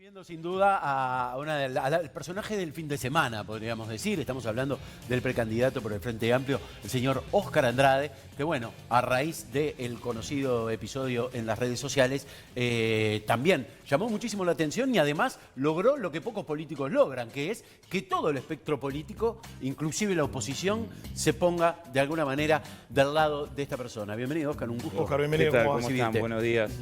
Viendo sin duda al personaje del fin de semana, podríamos decir. Estamos hablando del precandidato por el Frente Amplio, el señor Óscar Andrade, que bueno, a raíz del conocido episodio en las redes sociales, también llamó muchísimo la atención y además logró lo que pocos políticos logran, que es que todo el espectro político, inclusive la oposición, se ponga de alguna manera del lado de esta persona. Bienvenido, Óscar, un gusto. Óscar, bienvenido. ¿Cómo están? Buenos días.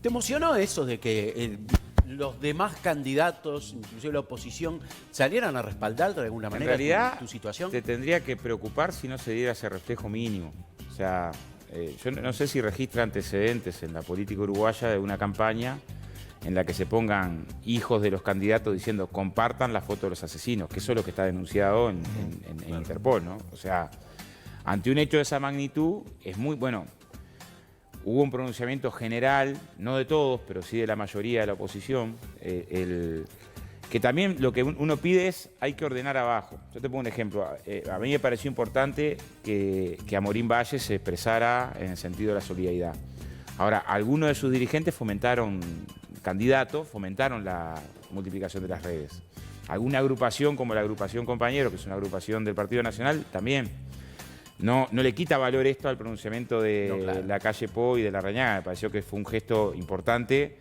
¿Te emocionó eso de que los demás candidatos, inclusive la oposición, salieran a respaldar de alguna manera en realidad, tu situación? Te tendría que preocupar si no se diera ese reflejo mínimo. O sea, yo no sé si registra antecedentes en la política uruguaya de una campaña en la que se pongan hijos de los candidatos diciendo compartan la foto de los asesinos, que eso es lo que está denunciado en Interpol, ¿no? O sea, ante un hecho de esa magnitud, es muy bueno. Hubo un pronunciamiento general, no de todos, pero sí de la mayoría de la oposición, que también lo que uno pide es, hay que ordenar abajo. Yo te pongo un ejemplo. A mí me pareció importante que Amorín Valle se expresara en el sentido de la solidaridad. Ahora, algunos de sus dirigentes fomentaron la multiplicación de las redes. Alguna agrupación, como la agrupación Compañero, que es una agrupación del Partido Nacional, también. No le quita valor esto al pronunciamiento de la calle Po y de Larrañaga. Me pareció que fue un gesto importante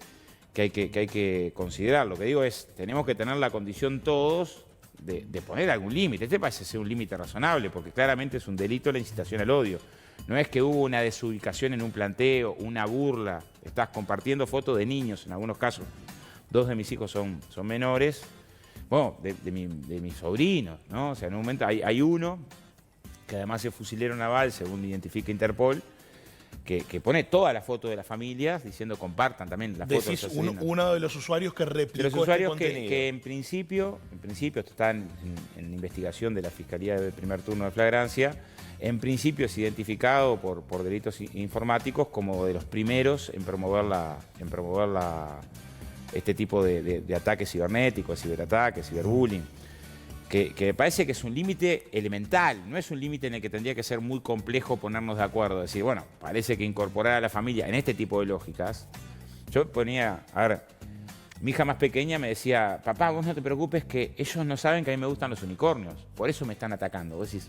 que hay que considerar. Lo que digo es, tenemos que tener la condición todos de poner algún límite. Este parece ser un límite razonable, porque claramente es un delito la incitación al odio. No es que hubo una desubicación en un planteo, una burla. Estás compartiendo fotos de niños, en algunos casos. 2 de mis hijos son menores. Bueno, de mis sobrinos, ¿no? O sea, en un momento hay uno que además es fusilero naval, según identifica Interpol, que pone toda la foto de las familias diciendo compartan también las fotos de los asesinos. Uno de los usuarios que replicó de los usuarios este contenido. que en principio, esto está en investigación de la Fiscalía de primer turno de flagrancia, en principio es identificado por delitos informáticos como de los primeros en promover este tipo de ataques cibernéticos, ciberataques, ciberbullying. Que me parece que es un límite elemental, no es un límite en el que tendría que ser muy complejo ponernos de acuerdo. Decir, bueno, parece que incorporar a la familia en este tipo de lógicas. Yo ponía, a ver, mi hija más pequeña me decía, papá, vos no te preocupes que ellos no saben que a mí me gustan los unicornios, por eso me están atacando. Vos decís,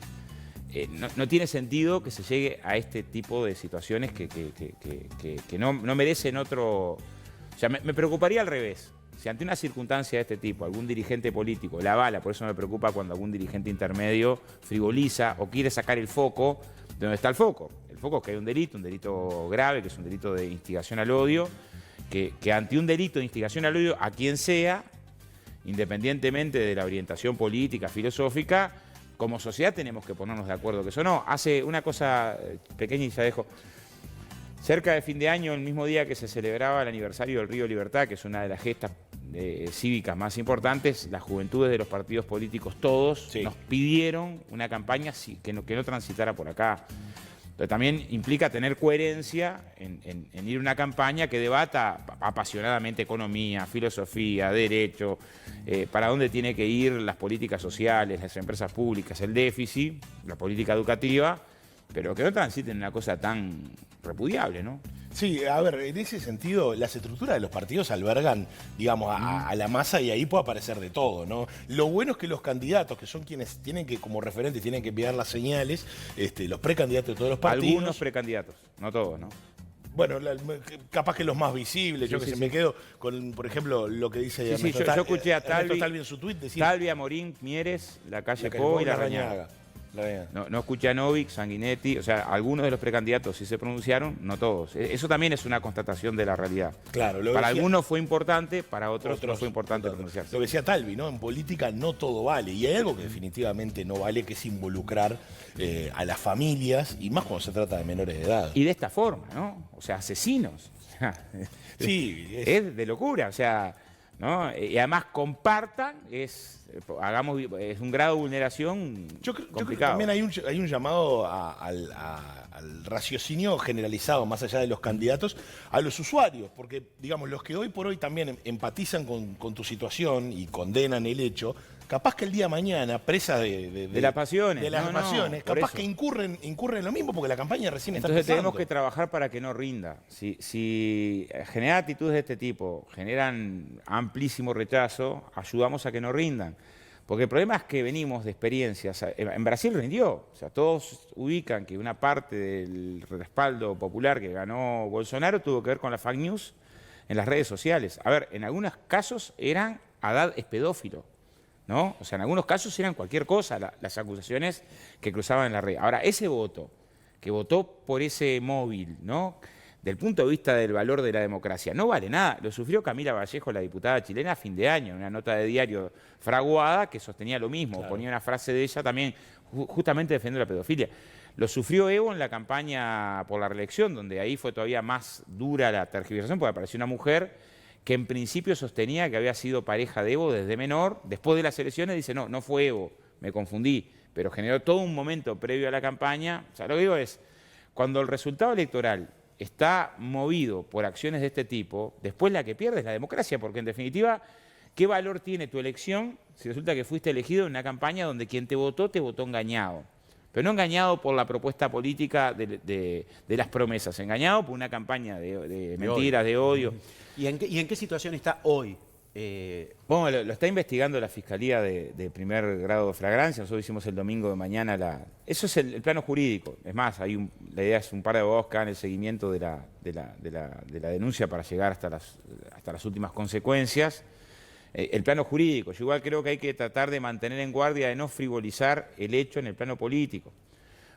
no tiene sentido que se llegue a este tipo de situaciones que no merecen otro... O sea, me preocuparía al revés. Si ante una circunstancia de este tipo, algún dirigente político la avala, por eso me preocupa cuando algún dirigente intermedio frivoliza o quiere sacar el foco de donde está el foco. El foco es que hay un delito grave, que es un delito de instigación al odio, que ante un delito de instigación al odio, a quien sea, independientemente de la orientación política, filosófica, como sociedad tenemos que ponernos de acuerdo que eso no. Hace una cosa pequeña y ya dejo. Cerca de fin de año, el mismo día que se celebraba el aniversario del Río Libertad, que es una de las gestas cívicas más importantes, las juventudes de los partidos políticos todos nos pidieron una campaña que no transitara por acá. Pero también implica tener coherencia en ir a una campaña que debata apasionadamente economía, filosofía, derecho, para dónde tiene que ir las políticas sociales, las empresas públicas, el déficit, la política educativa, pero que no transiten una cosa tan repudiable, ¿no? Sí, a ver, en ese sentido, las estructuras de los partidos albergan, digamos, a la masa y ahí puede aparecer de todo, ¿no? Lo bueno es que los candidatos, que son quienes tienen que, como referentes, tienen que enviar las señales, los precandidatos de todos los partidos... Algunos precandidatos, no todos, ¿no? Bueno, capaz que los más visibles, me quedo con, por ejemplo, lo que dice... yo escuché a Talvi en su tuit decir... Talvi, Amorín, Mieres, la calle Po y Larrañaga. No escuché a Novik, Sanguinetti, o sea, algunos de los precandidatos sí se pronunciaron, no todos. Eso también es una constatación de la realidad. Claro, para algunos fue importante, para otros no fue importante pronunciarse. Lo que decía Talvi, ¿no? En política no todo vale. Y hay algo que definitivamente no vale, que es involucrar a las familias, y más cuando se trata de menores de edad. Y de esta forma, ¿no? O sea, asesinos. Sí. Es de locura, o sea, ¿no? Y además compartan, es un grado de vulneración complicado. Yo creo que también hay un llamado al raciocinio generalizado, más allá de los candidatos, a los usuarios, porque, digamos, los que hoy por hoy también empatizan con tu situación y condenan el hecho, capaz que el día de mañana, presa de las pasiones. de las No, pasiones, por capaz eso. que incurren en lo mismo porque la campaña recién está Entonces empezando. tenemos que trabajar para que no rinda. Si generar actitudes de este tipo generan amplísimo rechazo, ayudamos a que no rindan. Porque el problema es que venimos de experiencias. En Brasil rindió. O sea, todos ubican que una parte del respaldo popular que ganó Bolsonaro tuvo que ver con la fake news en las redes sociales. A ver, en algunos casos eran Haddad es pedófilo, ¿no? O sea, en algunos casos eran cualquier cosa las acusaciones que cruzaban en la red. Ahora, ese voto, que votó por ese móvil, ¿no? Del punto de vista del valor de la democracia, no vale nada. Lo sufrió Camila Vallejo, la diputada chilena, a fin de año, en una nota de diario fraguada que sostenía lo mismo. Claro. Ponía una frase de ella también justamente defendiendo la pedofilia. Lo sufrió Evo en la campaña por la reelección, donde ahí fue todavía más dura la tergiversación, porque apareció una mujer que en principio sostenía que había sido pareja de Evo desde menor. Después de las elecciones dice, no fue Evo, me confundí. Pero generó todo un momento previo a la campaña. O sea, lo que digo es, cuando el resultado electoral está movido por acciones de este tipo, después la que pierde es la democracia, porque en definitiva, ¿qué valor tiene tu elección si resulta que fuiste elegido en una campaña donde quien te votó engañado? Pero no engañado por la propuesta política de las promesas, engañado por una campaña de mentiras, de odio. ¿Y en qué situación está hoy? Bueno, lo está investigando la Fiscalía de primer grado de flagrancia. Nosotros hicimos el domingo de mañana Eso es el plano jurídico. Es más, la idea es un par de abogados que hagan el seguimiento de la denuncia para llegar hasta las últimas consecuencias. El plano jurídico. Yo igual creo que hay que tratar de mantener en guardia, de no frivolizar el hecho en el plano político.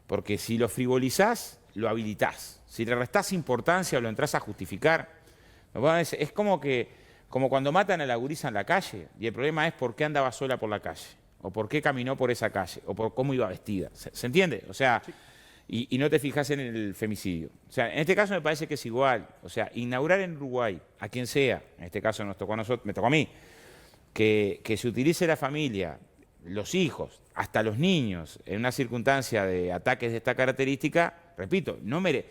Porque si lo frivolizás, lo habilitás. Si le restás importancia o lo entrás a justificar, es como cuando matan a la gurisa en la calle, y el problema es por qué andaba sola por la calle, o por qué caminó por esa calle, o por cómo iba vestida. ¿Se entiende? O sea, sí. y no te fijas en el femicidio. O sea, en este caso me parece que es igual. O sea, inaugurar en Uruguay, a quien sea, en este caso nos tocó a nosotros, me tocó a mí, que se utilice la familia, los hijos, hasta los niños, en una circunstancia de ataques de esta característica, repito, no merece.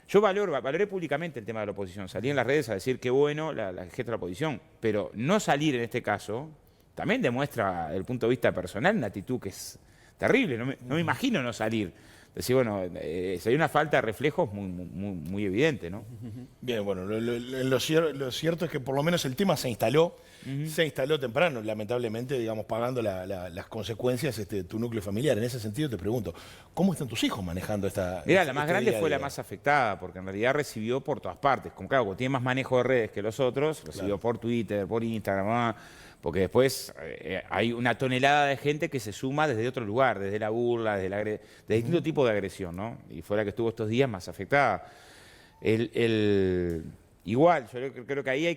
Yo valoré públicamente el tema de la oposición, salí en las redes a decir qué bueno la gesta de la oposición, pero no salir en este caso también demuestra, desde el punto de vista personal, una actitud que es terrible. No me imagino no salir. Decir, bueno, sería una falta de reflejos muy evidente, ¿no? Bien, bueno, lo cierto es que por lo menos el tema se instaló temprano, lamentablemente, digamos, pagando las consecuencias tu núcleo familiar. En ese sentido te pregunto, ¿cómo están tus hijos manejando esta? Mira, la más grande fue la más afectada, porque en realidad recibió por todas partes. Como tiene más manejo de redes que los otros, recibió por Twitter, por Instagram, porque después hay una tonelada de gente que se suma desde otro lugar, desde la burla, de distinto tipo de agresión, ¿no? Y fue la que estuvo estos días más afectada. Igual, yo creo que ahí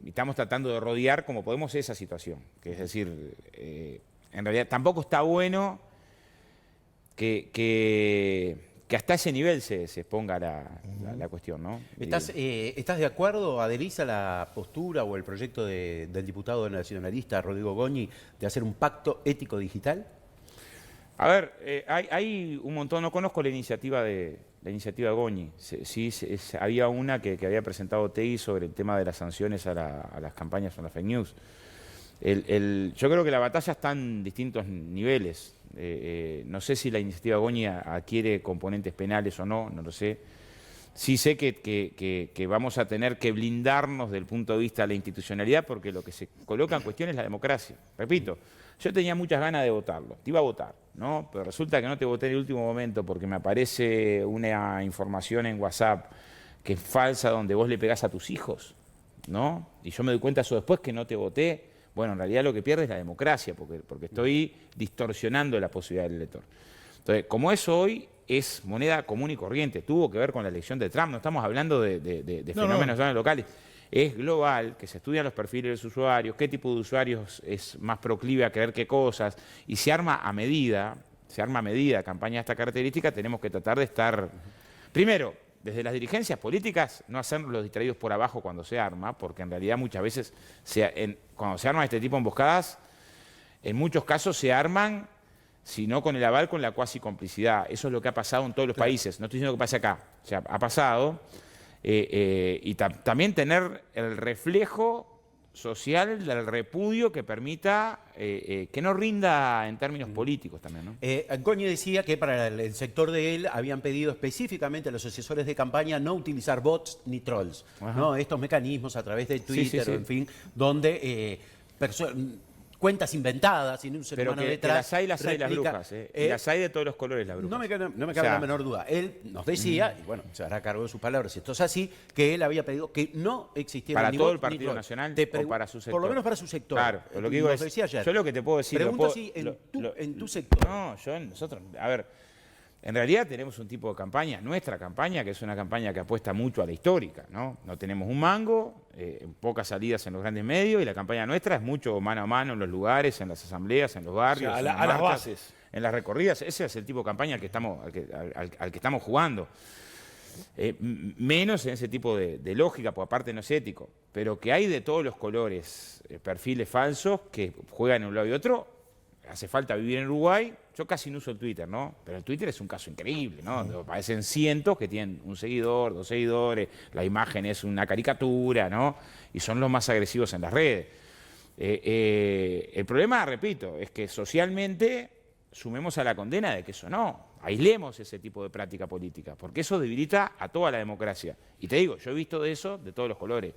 estamos tratando de rodear como podemos esa situación. Que es decir, en realidad tampoco está bueno que hasta ese nivel se exponga la cuestión, ¿no? ¿Estás de acuerdo, adherís a la postura o el proyecto del diputado nacionalista Rodrigo Goñi de hacer un pacto ético digital? A ver, hay un montón, no conozco la iniciativa de Goñi. Sí, había una que había presentado Tegui sobre el tema de las sanciones a las campañas o a las fake news. Yo creo que la batalla está en distintos niveles. No sé si la iniciativa Goñi adquiere componentes penales o no lo sé. Sí sé que vamos a tener que blindarnos desde el punto de vista de la institucionalidad, porque lo que se coloca en cuestión es la democracia. Repito, yo tenía muchas ganas de votarlo, te iba a votar, ¿no? Pero resulta que no te voté en el último momento porque me aparece una información en WhatsApp que es falsa, donde vos le pegás a tus hijos, ¿no? Y yo me doy cuenta eso después, que no te voté. Bueno, en realidad lo que pierde es la democracia, porque estoy distorsionando la posibilidad del elector. Entonces, como eso hoy es moneda común y corriente, tuvo que ver con la elección de Trump, no estamos hablando de fenómenos locales, es global, que se estudian los perfiles de los usuarios, qué tipo de usuarios es más proclive a creer qué cosas, y se arma a medida campaña de esta característica. Tenemos que tratar de estar, primero, desde las dirigencias políticas, no hacernos los distraídos por abajo cuando se arma, porque en realidad muchas veces, cuando se arman este tipo de emboscadas, en muchos casos se arman, si no con el aval, con la cuasi complicidad. Eso es lo que ha pasado en todos los países. No estoy diciendo que pase acá, o sea, ha pasado. Y también tener el reflejo social del repudio que permita que no rinda en términos políticos también, ¿no? Ancoñi decía que para el sector de él habían pedido específicamente a los asesores de campaña no utilizar bots ni trolls, ¿no? Estos mecanismos a través de Twitter, sí. en fin, donde cuentas inventadas sin un ser Pero humano que detrás. las hay las brujas, y las hay de todos los colores las brujas. No me cabe la menor duda. Él nos decía, y bueno, se hará cargo de sus palabras, si esto es así, que él había pedido que no existiera ¿Para ni todo bots el Partido ni trolls. Nacional Te o para su sector? Por lo menos para su sector. Claro, lo que digo Nos es, decía ayer. yo lo que te puedo decir... Pregunto si en tu sector. No, nosotros, a ver, en realidad tenemos un tipo de campaña, nuestra campaña, que es una campaña que apuesta mucho a la histórica, ¿no? No tenemos un mango, pocas salidas en los grandes medios, y la campaña nuestra es mucho mano a mano en los lugares, en las asambleas, en los barrios, O sea, en las a las marchas, bases. en las recorridas. Ese es el tipo de campaña al que estamos jugando. Menos en ese tipo de lógica, porque aparte no es ético, pero que hay de todos los colores, perfiles falsos que juegan en un lado y otro. Hace falta vivir en Uruguay. Yo casi no uso el Twitter, ¿no? Pero el Twitter es un caso increíble, ¿no? Aparecen cientos que tienen un seguidor, 2 seguidores, la imagen es una caricatura, ¿no? Y son los más agresivos en las redes. El problema, repito, es que socialmente sumemos a la condena de que eso no. Aislemos ese tipo de práctica política, porque eso debilita a toda la democracia. Y te digo, yo he visto de eso de todos los colores.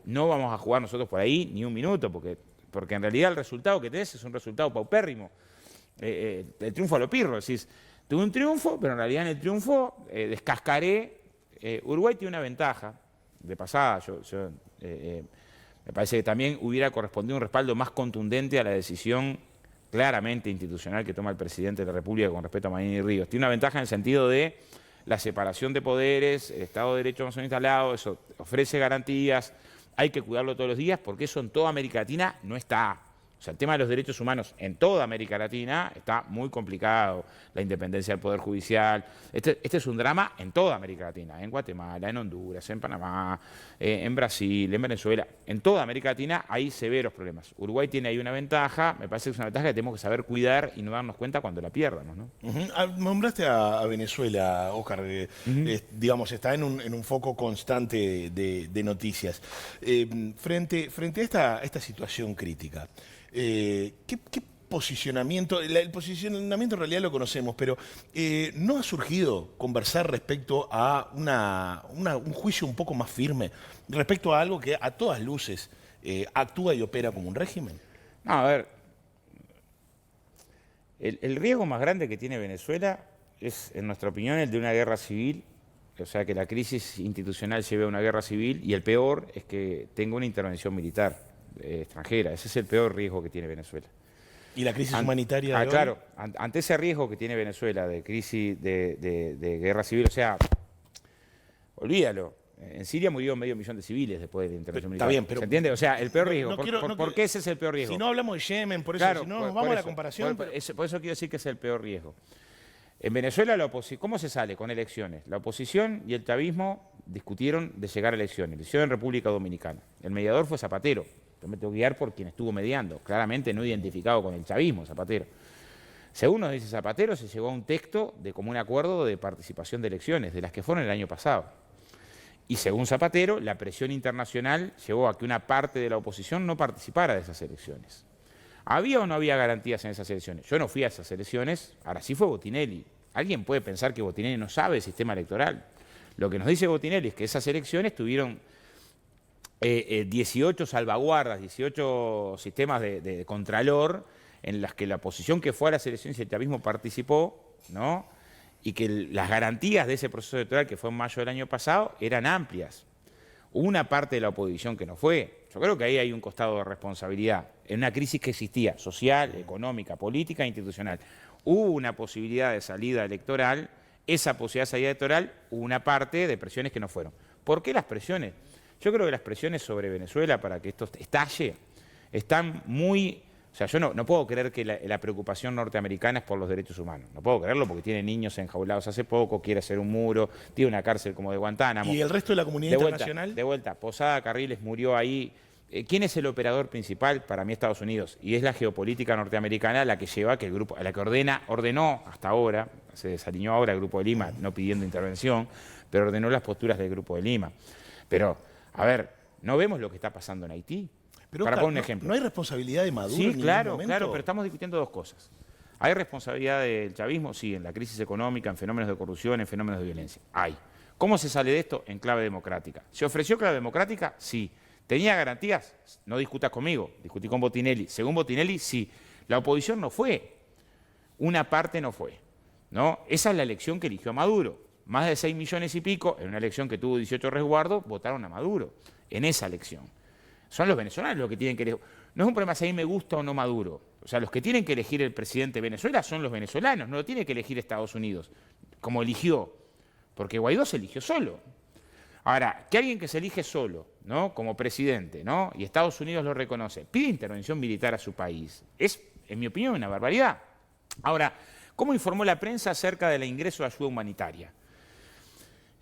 No vamos a jugar nosotros por ahí ni un minuto, porque en realidad el resultado que tenés es un resultado paupérrimo. El triunfo a lo pirro, decís, tuve un triunfo, pero en realidad en el triunfo descascaré. Uruguay tiene una ventaja, de pasada, me parece que también hubiera correspondido un respaldo más contundente a la decisión claramente institucional que toma el presidente de la República con respecto a Manini y Ríos. Tiene una ventaja en el sentido de la separación de poderes, el Estado de Derecho no son instalados, eso ofrece garantías. Hay que cuidarlo todos los días porque eso en toda América Latina no está. O sea, el tema de los derechos humanos en toda América Latina está muy complicado. La independencia del Poder Judicial. Este es un drama en toda América Latina. En Guatemala, en Honduras, en Panamá, en Brasil, en Venezuela. En toda América Latina hay severos problemas. Uruguay tiene ahí una ventaja. Me parece que es una ventaja que tenemos que saber cuidar y no darnos cuenta cuando la pierdamos, ¿no? Nombraste a Venezuela, Óscar. Digamos, está en un foco constante de noticias. Frente a esta situación crítica, ¿qué posicionamiento? El posicionamiento en realidad lo conocemos, pero ¿no ha surgido conversar respecto a un juicio un poco más firme, respecto a algo que a todas luces actúa y opera como un régimen? No, a ver, el riesgo más grande que tiene Venezuela es, en nuestra opinión, el de una guerra civil, o sea, que la crisis institucional lleve a una guerra civil, y el peor es que tenga una intervención militar extranjera. Ese es el peor riesgo que tiene Venezuela. ¿Y la crisis humanitaria de hoy? Claro, ante ese riesgo que tiene Venezuela de crisis de guerra civil, o sea, olvídalo. En Siria murió 500.000 de civiles después de la intervención militar. Está bien, pero... ¿Se entiende? O sea, el peor riesgo. No ¿Por qué ese es el peor riesgo? Si no hablamos de Yemen, por eso, Claro, si no nos vamos a la comparación... Por eso quiero decir que es el peor riesgo. En Venezuela, ¿cómo se sale? Con elecciones. La oposición y el chavismo discutieron de llegar a elecciones. Lo hicieron en República Dominicana. El mediador fue Zapatero. Yo me tengo que guiar por quien estuvo mediando. Claramente no identificado con el chavismo, Zapatero. Según nos dice Zapatero, se llegó a un texto de común acuerdo de participación de elecciones, de las que fueron el año pasado. Y según Zapatero, la presión internacional llevó a que una parte de la oposición no participara de esas elecciones. ¿Había o no había garantías en esas elecciones? Yo no fui a esas elecciones, ahora sí fue Botinelli. ¿Alguien puede pensar que Botinelli no sabe el sistema electoral? Lo que nos dice Botinelli es que esas elecciones tuvieron 18 salvaguardas, 18 sistemas de contralor en las que la oposición que fue a las elecciones y el chavismo participó, ¿no? Y que las garantías de ese proceso electoral que fue en mayo del año pasado eran amplias. Hubo una parte de la oposición que no fue. Yo creo que ahí hay un costado de responsabilidad. En una crisis que existía, social, económica, política e institucional. Hubo una posibilidad de salida electoral, esa posibilidad de salida electoral, hubo una parte de presiones que no fueron. ¿Por qué las presiones? Yo creo que las presiones sobre Venezuela para que esto estalle están muy... O sea, yo no puedo creer que la preocupación norteamericana es por los derechos humanos. No puedo creerlo porque tiene niños enjaulados hace poco, quiere hacer un muro, tiene una cárcel como de Guantánamo. ¿Y el resto de la comunidad internacional? De vuelta, Posada Carriles murió ahí. ¿Quién es el operador principal? Para mí Estados Unidos. Y es la geopolítica norteamericana la que lleva que el grupo, la que ordenó hasta ahora, se desaliñó ahora el Grupo de Lima, no pidiendo intervención, pero ordenó las posturas del Grupo de Lima. Pero, a ver, ¿no vemos lo que está pasando en Haití? Pero para Oscar, poner un ejemplo. ¿no hay responsabilidad de Maduro Sí, en ningún claro, momento? claro, pero estamos discutiendo dos cosas. ¿Hay responsabilidad del chavismo? Sí, en la crisis económica, en fenómenos de corrupción, en fenómenos de violencia. Hay. ¿Cómo se sale de esto? En clave democrática. ¿Se ofreció clave democrática? Sí. ¿Tenía garantías? No discutas conmigo, discutí con Botinelli. Según Botinelli, sí. La oposición no fue. Una parte no fue. ¿No? Esa es la elección que eligió Maduro. Más de 6 millones y pico, en una elección que tuvo 18 resguardos, votaron a Maduro. En esa elección. Son los venezolanos los que tienen que elegir. No es un problema si a mí me gusta o no Maduro. O sea, los que tienen que elegir el presidente de Venezuela son los venezolanos, no lo tiene que elegir Estados Unidos, como eligió. Porque Guaidó se eligió solo. Ahora, que alguien que se elige solo, ¿no? Como presidente, ¿no? Y Estados Unidos lo reconoce, pide intervención militar a su país. Es, en mi opinión, una barbaridad. Ahora, ¿cómo informó la prensa acerca del ingreso de ayuda humanitaria?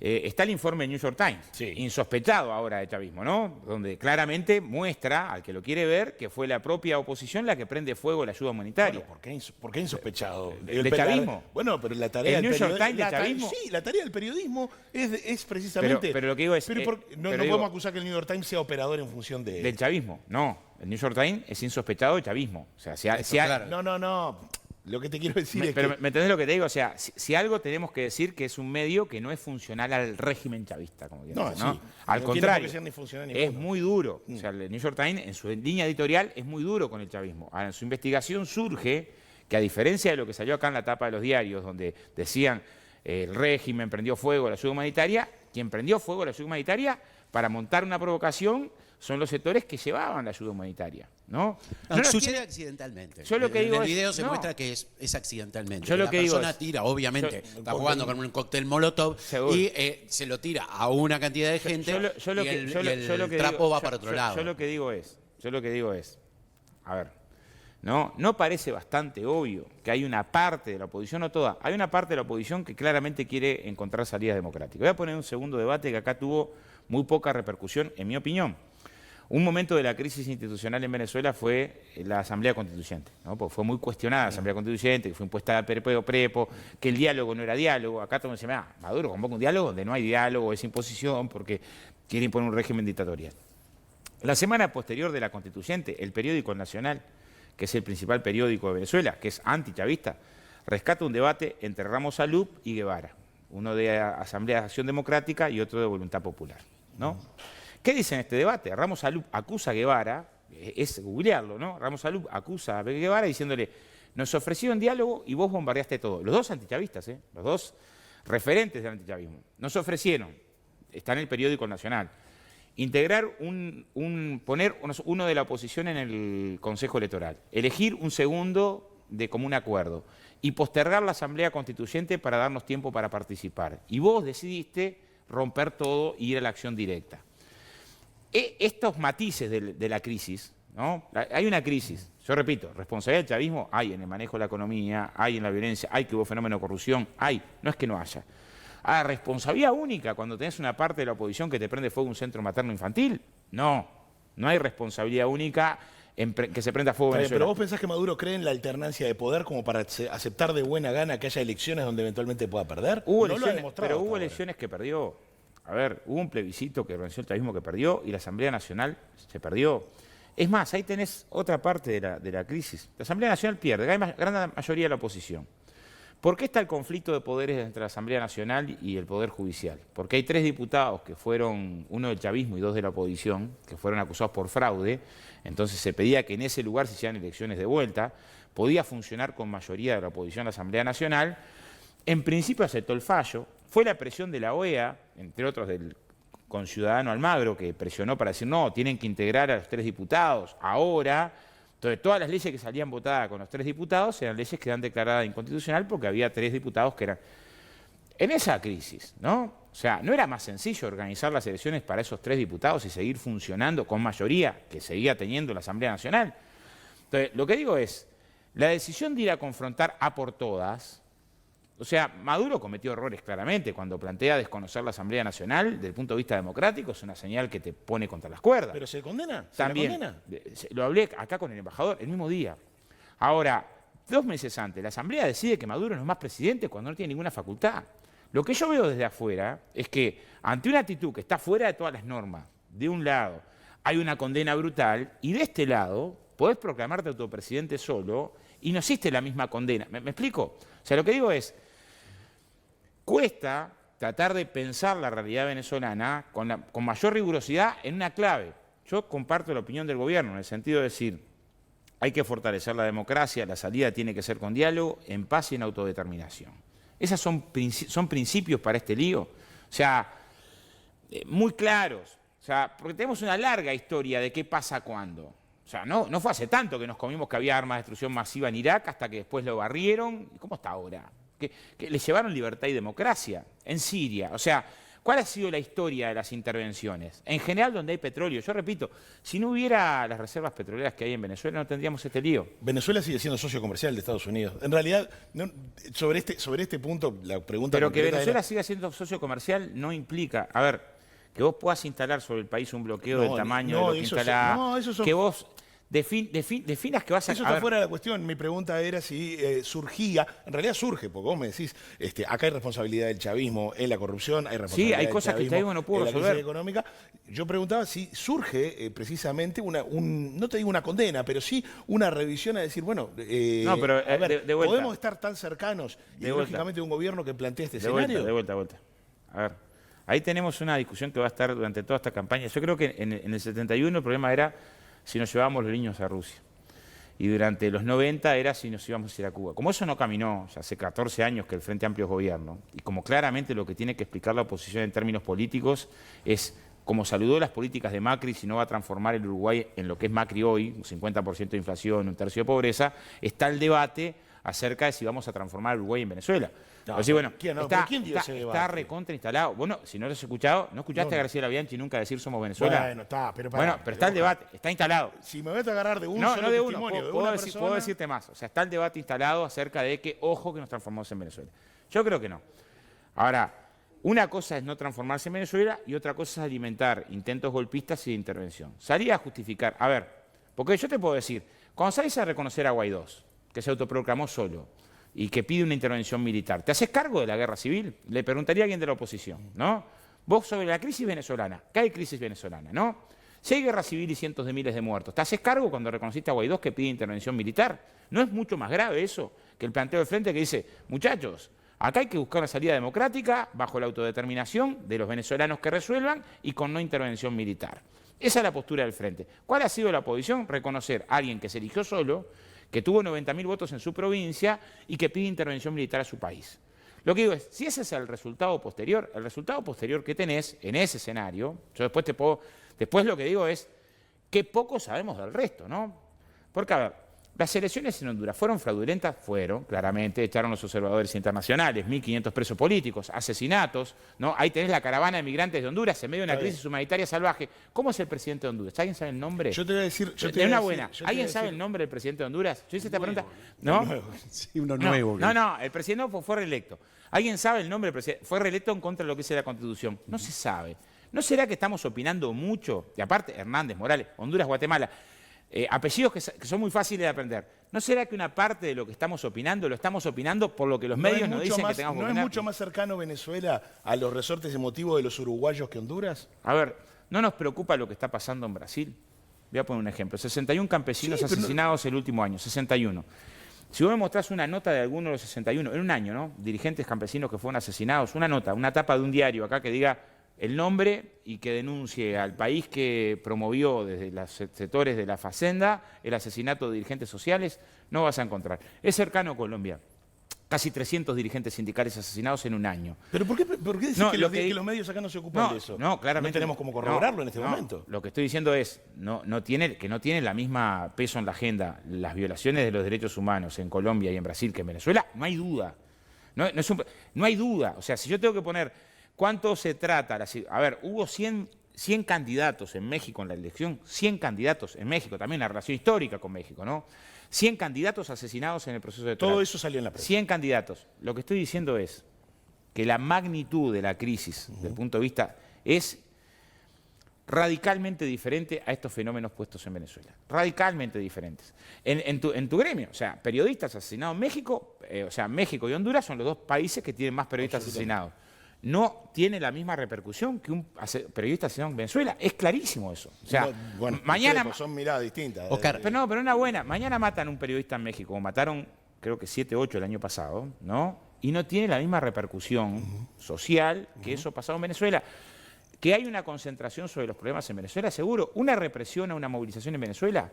Está el informe del New York Times, Sí. insospechado ahora de chavismo, ¿no? Donde claramente muestra, al que lo quiere ver, que fue la propia oposición la que prende fuego a la ayuda humanitaria. Bueno, ¿por qué insospechado? ¿De chavismo? Bueno, pero la tarea ¿El del New York periodismo... Times de chavismo? Sí, la tarea del periodismo es precisamente... Pero lo que digo es... Pero no pero podemos digo, acusar que el New York Times sea operador en función de... del chavismo, no. El New York Times es insospechado de chavismo. O sea, claro. No. Lo que te quiero decir es pero que... ¿me entendés lo que te digo? O sea, si algo tenemos que decir que es un medio que no es funcional al régimen chavista, como quien No, dice, ¿no? sí. Al No tiene contrario, por qué ser ni funcional ni es ninguno. muy duro. O sea, el New York Times, en su línea editorial, es muy duro con el chavismo. Ahora, en su investigación surge que, a diferencia de lo que salió acá en la tapa de los diarios, donde decían el régimen prendió fuego a la ayuda humanitaria, quien prendió fuego a la ayuda humanitaria para montar una provocación son los sectores que llevaban la ayuda humanitaria, ¿no? No, No sucede tiene- accidentalmente. Yo lo que digo en el es- video se no. muestra que es accidentalmente. Yo lo la que digo persona es- tira, obviamente, yo- está jugando con un cóctel molotov Seguro. y se lo tira a una cantidad de gente y el trapo va para otro lado. Yo lo que digo es, a ver, no parece bastante obvio que hay una parte de la oposición, no toda, hay una parte de la oposición que claramente quiere encontrar salidas democráticas. Voy a poner un segundo debate que acá tuvo muy poca repercusión, en mi opinión. Un momento de la crisis institucional en Venezuela fue la Asamblea Constituyente, ¿no? Porque fue muy cuestionada la Asamblea Constituyente, que fue impuesta a prepo, que el diálogo no era diálogo. Acá todo el mundo dice, Maduro convoca un diálogo donde no hay diálogo, es imposición, porque quiere imponer un régimen dictatorial. La semana posterior de la Constituyente, el periódico Nacional, que es el principal periódico de Venezuela, que es antichavista, rescata un debate entre Ramos Alup y Guevara, uno de Asamblea de Acción Democrática y otro de Voluntad Popular, ¿no? ¿Qué dice en este debate? Ramos Alup acusa a Guevara, es googlearlo, ¿no? Ramos Alup acusa a Guevara diciéndole, nos ofrecieron diálogo y vos bombardeaste todo. Los dos antichavistas, los dos referentes del antichavismo. Nos ofrecieron, está en el periódico Nacional, integrar poner uno de la oposición en el Consejo Electoral, elegir un segundo de común acuerdo y postergar la Asamblea Constituyente para darnos tiempo para participar. Y vos decidiste romper todo e ir a la acción directa. Estos matices de la crisis, ¿no? Hay una crisis, yo repito, responsabilidad del chavismo hay en el manejo de la economía, hay en la violencia, hay que hubo fenómeno de corrupción, hay, no es que no haya. ¿Responsabilidad única cuando tenés una parte de la oposición que te prende fuego un centro materno infantil? No hay responsabilidad única que se prenda fuego en Venezuela. Pero vos pensás que Maduro cree en la alternancia de poder como para aceptar de buena gana que haya elecciones donde eventualmente pueda perder. Hubo No lo ha elecciones, demostrado pero hasta hubo ahora. elecciones que perdió. A ver, hubo un plebiscito que venció el chavismo que perdió y la Asamblea Nacional se perdió. Es más, ahí tenés otra parte de la crisis. La Asamblea Nacional pierde, hay gran mayoría de la oposición. ¿Por qué está el conflicto de poderes entre la Asamblea Nacional y el Poder Judicial? Porque hay 3 diputados que fueron, uno del chavismo y 2 de la oposición, que fueron acusados por fraude. Entonces se pedía que en ese lugar se hicieran elecciones de vuelta. Podía funcionar con mayoría de la oposición la Asamblea Nacional. En principio aceptó el fallo. Fue la presión de la OEA, entre otros del conciudadano Almagro, que presionó para decir, no, tienen que integrar a los 3 diputados ahora. Entonces, todas las leyes que salían votadas con los 3 diputados eran leyes que eran declaradas inconstitucional porque había 3 diputados que eran... En esa crisis, ¿no? O sea, ¿no era más sencillo organizar las elecciones para esos 3 diputados y seguir funcionando con mayoría que seguía teniendo la Asamblea Nacional? Entonces, lo que digo es, la decisión de ir a confrontar a por todas... O sea, Maduro cometió errores claramente cuando plantea desconocer la Asamblea Nacional desde el punto de vista democrático, es una señal que te pone contra las cuerdas. ¿Pero se condena? ¿Se la También, condena? lo hablé acá con el embajador el mismo día. Ahora, 2 meses antes, la Asamblea decide que Maduro no es más presidente cuando no tiene ninguna facultad. Lo que yo veo desde afuera es que ante una actitud que está fuera de todas las normas, de un lado, hay una condena brutal y de este lado podés proclamarte autopresidente solo y no existe la misma condena. ¿Me explico? O sea, lo que digo es, cuesta tratar de pensar la realidad venezolana con mayor rigurosidad en una clave. Yo comparto la opinión del gobierno en el sentido de decir, hay que fortalecer la democracia, la salida tiene que ser con diálogo, en paz y en autodeterminación. Esos son principios para este lío, o sea, muy claros, o sea, porque tenemos una larga historia de qué pasa cuándo. O sea, no fue hace tanto que nos comimos que había armas de destrucción masiva en Irak hasta que después lo barrieron. ¿Cómo está ahora? Que les llevaron libertad y democracia en Siria. O sea, ¿cuál ha sido la historia de las intervenciones? En general, donde hay petróleo. Yo repito, si no hubiera las reservas petroleras que hay en Venezuela, no tendríamos este lío. Venezuela sigue siendo socio comercial de Estados Unidos. En realidad, sobre este punto, la pregunta... Pero que Venezuela siga siendo socio comercial no implica... A ver, que vos puedas instalar sobre el país un bloqueo del tamaño de lo que instalás, que vos definas que vas a... Eso está fuera de la cuestión. Mi pregunta era si surgía, en realidad surge, porque vos me decís, acá hay responsabilidad del chavismo en la corrupción, hay responsabilidad hay cosas que el chavismo no pudo resolver. En la crisis económica. Yo preguntaba si surge precisamente no te digo una condena, pero sí una revisión a decir, bueno, no, pero, a ver, de vuelta. podemos estar tan cercanos ideológicamente de un gobierno que plantea este escenario. De vuelta. A ver, ahí tenemos una discusión que va a estar durante toda esta campaña. Yo creo que en el 71 el problema era si nos llevábamos los niños a Rusia. Y durante los 90 era si nos íbamos a ir a Cuba. Como eso no caminó, ya hace 14 años que el Frente Amplio es gobierno, y como claramente lo que tiene que explicar la oposición en términos políticos es como saludó las políticas de Macri, si no va a transformar el Uruguay en lo que es Macri hoy, un 50% de inflación, un tercio de pobreza, está el debate acerca de si vamos a transformar el Uruguay en Venezuela. No, decir, bueno, ¿quién dio ese debate? Está recontra instalado. Bueno, si no lo has escuchado, ¿no escuchaste a Graciela Bianchi nunca decir somos Venezuela? Bueno, está, pero está el debate, está instalado. Si me voy a agarrar de un no, solo no de testimonio uno, de una persona... puedo decirte más. O sea, está el debate instalado acerca de que, ojo, que nos transformamos en Venezuela. Yo creo que no. Ahora, una cosa es no transformarse en Venezuela y otra cosa es alimentar intentos golpistas y de intervención. Salía a justificar, a ver, porque yo te puedo decir, cuando salís a reconocer a Guaidó, que se autoproclamó solo, y que pide una intervención militar, ¿te haces cargo de la guerra civil? Le preguntaría a alguien de la oposición, ¿no? Vos sobre la crisis venezolana, ¿qué hay crisis venezolana, no? Si hay guerra civil y cientos de miles de muertos, ¿te haces cargo cuando reconociste a Guaidó que pide intervención militar? ¿No es mucho más grave eso que el planteo del frente que dice, muchachos, acá hay que buscar una salida democrática bajo la autodeterminación de los venezolanos que resuelvan y con no intervención militar? Esa es la postura del frente. ¿Cuál ha sido la posición? Reconocer a alguien que se eligió solo, que tuvo 90.000 votos en su provincia y que pide intervención militar a su país. Lo que digo es, si ese es el resultado posterior que tenés en ese escenario, yo después lo que digo es, que poco sabemos del resto, ¿no? Porque, a ver, las elecciones en Honduras fueron fraudulentas, claramente, echaron los observadores internacionales, 1.500 presos políticos, asesinatos, ¿no? Ahí tenés la caravana de migrantes de Honduras en medio de una crisis humanitaria salvaje. ¿Cómo es el presidente de Honduras? ¿Alguien sabe el nombre? Yo te voy a decir... ¿Alguien sabe el nombre del presidente de Honduras? Yo hice esta pregunta. ¿No? Sí, uno nuevo. No, el presidente fue reelecto. ¿Alguien sabe el nombre del presidente? Fue reelecto en contra de lo que dice la Constitución. No se sabe. ¿No será que estamos opinando mucho? Y aparte, Hernández, Morales, Honduras, Guatemala... apellidos que son muy fáciles de aprender. ¿No será que una parte de lo que estamos opinando, lo estamos opinando por lo que los medios nos dicen que tengamos que opinar? ¿No es mucho más cercano Venezuela a los resortes emotivos de los uruguayos que Honduras? A ver, ¿no nos preocupa lo que está pasando en Brasil? Voy a poner un ejemplo. 61 campesinos asesinados el último año, 61. Si vos me mostrás una nota de alguno de los 61, en un año, ¿no? Dirigentes campesinos que fueron asesinados, una nota, una tapa de un diario acá que diga el nombre y que denuncie al país que promovió desde los sectores de la Facenda el asesinato de dirigentes sociales, no vas a encontrar. Es cercano a Colombia. Casi 300 dirigentes sindicales asesinados en un año. ¿Pero por qué decís que los medios acá no se ocupan de eso? No, claramente. No tenemos cómo corroborarlo en este momento. Lo que estoy diciendo es que no tiene la misma peso en la agenda las violaciones de los derechos humanos en Colombia y en Brasil que en Venezuela, no hay duda. No hay duda. O sea, si yo tengo que poner cuánto se trata, a ver, hubo 100 candidatos en México en la elección, 100 candidatos en México, también la relación histórica con México, ¿no? 100 candidatos asesinados en el proceso electoral. Todo eso salió en la prensa. 100 candidatos. Lo que estoy diciendo es que la magnitud de la crisis, desde el punto de vista, es radicalmente diferente a estos fenómenos puestos en Venezuela. Radicalmente diferentes. En tu gremio, o sea, periodistas asesinados en México, o sea, México y Honduras son los dos países que tienen más periodistas asesinados. no tiene la misma repercusión que un periodista asesinado en Venezuela. Es clarísimo eso. O sea, Bueno, mañana... ustedes, pues, son miradas distintas. Oscar, Pero no, pero una buena. Mañana matan a un periodista en México, como mataron, creo que 7, 8 el año pasado, ¿no? Y no tiene la misma repercusión social que eso pasado en Venezuela. Que hay una concentración sobre los problemas en Venezuela, seguro. Una represión a una movilización en Venezuela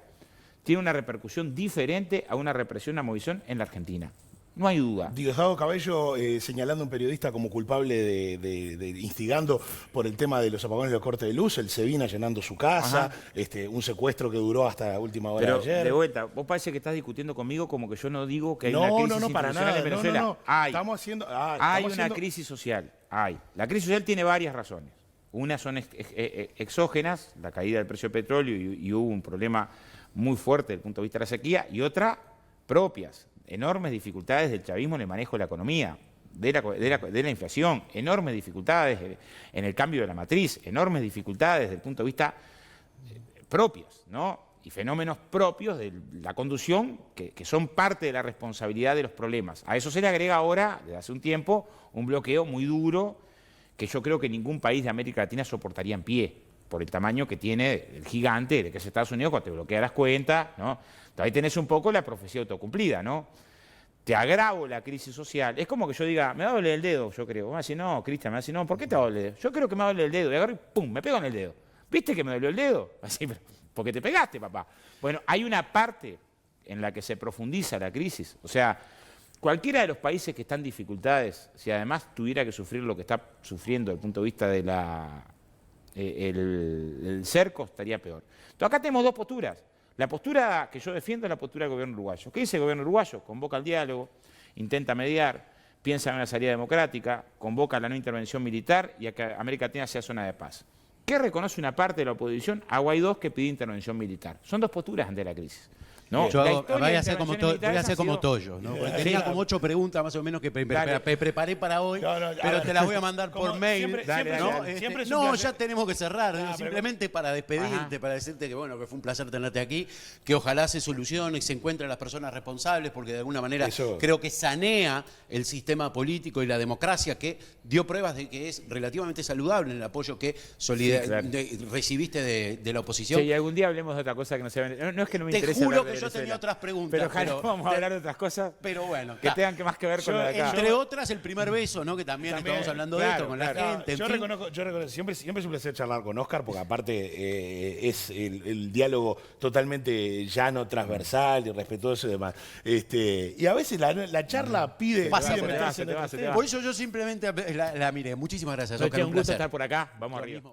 tiene una repercusión diferente a una represión a una movilización en la Argentina. No hay duda. Diosdado Cabello señalando a un periodista como culpable de instigando por el tema de los apagones y los cortes de luz, el SEBIN allanando su casa, un secuestro que duró hasta la última hora Pero, de ayer. de vuelta, vos parece que estás discutiendo conmigo como que yo no digo que hay una No, crisis no, para institucional nada. en Venezuela. No. Hay. Estamos haciendo... Hay una crisis social, hay. La crisis social tiene varias razones. Una son exógenas, la caída del precio del petróleo y hubo un problema muy fuerte desde el punto de vista de la sequía, y otra propias, enormes dificultades del chavismo en el manejo de la economía, de la inflación, enormes dificultades en el cambio de la matriz, enormes dificultades desde el punto de vista propios, ¿no? Y fenómenos propios de la conducción que son parte de la responsabilidad de los problemas. A eso se le agrega ahora, desde hace un tiempo, un bloqueo muy duro que yo creo que ningún país de América Latina soportaría en pie, por el tamaño que tiene el gigante de que es Estados Unidos cuando te bloquea las cuentas, ¿no? Ahí tenés un poco la profecía autocumplida, ¿no? Te agravo la crisis social. Es como que yo diga, me va a doler el dedo, yo creo. Me va a decir, no, Cristian, me va a decir, no, ¿por qué te va a doler el dedo? Yo creo que me va a doler el dedo. Y agarro y pum, me pego en el dedo. ¿Viste que me dolió el dedo? Así, porque te pegaste, papá. Bueno, hay una parte en la que se profundiza la crisis. O sea, cualquiera de los países que están en dificultades, si además tuviera que sufrir lo que está sufriendo desde el punto de vista de el cerco, estaría peor. Entonces acá tenemos dos posturas. La postura que yo defiendo es la postura del gobierno uruguayo. ¿Qué dice el gobierno uruguayo? Convoca al diálogo, intenta mediar, piensa en una salida democrática, convoca a la no intervención militar y a que América Latina sea zona de paz. ¿Qué reconoce una parte de la oposición? A Guaidó, que pide intervención militar. Son dos posturas ante la crisis. ¿No? Yo voy a hacer hacer como Toyo, ¿no? Porque tenía como 8 preguntas más o menos que preparé para hoy, pero te las voy a mandar por mail. No, ya tenemos que cerrar, simplemente para despedirte, para decirte que bueno, que fue un placer tenerte aquí, que ojalá se solucione y se encuentren las personas responsables, porque de alguna manera creo que sanea el sistema político y la democracia, que dio pruebas de que es relativamente saludable en el apoyo que recibiste de la oposición. Sí, y algún día hablemos de otra cosa que no sea... No es que no me interese. Te juro que yo tenía otras preguntas. Pero vamos a hablar de otras cosas. Pero bueno, que tengan más que ver con lo de acá. Entre otras, el primer beso, ¿no? Que también estamos hablando de esto con la gente. Yo reconozco, siempre es un placer charlar con Oscar, porque aparte es el diálogo totalmente llano, transversal y respetuoso y demás. Y a veces la charla pide meterse en otros temas. Por eso yo simplemente la miré. Muchísimas gracias, Oscar. Un gusto estar por acá. Vamos arriba.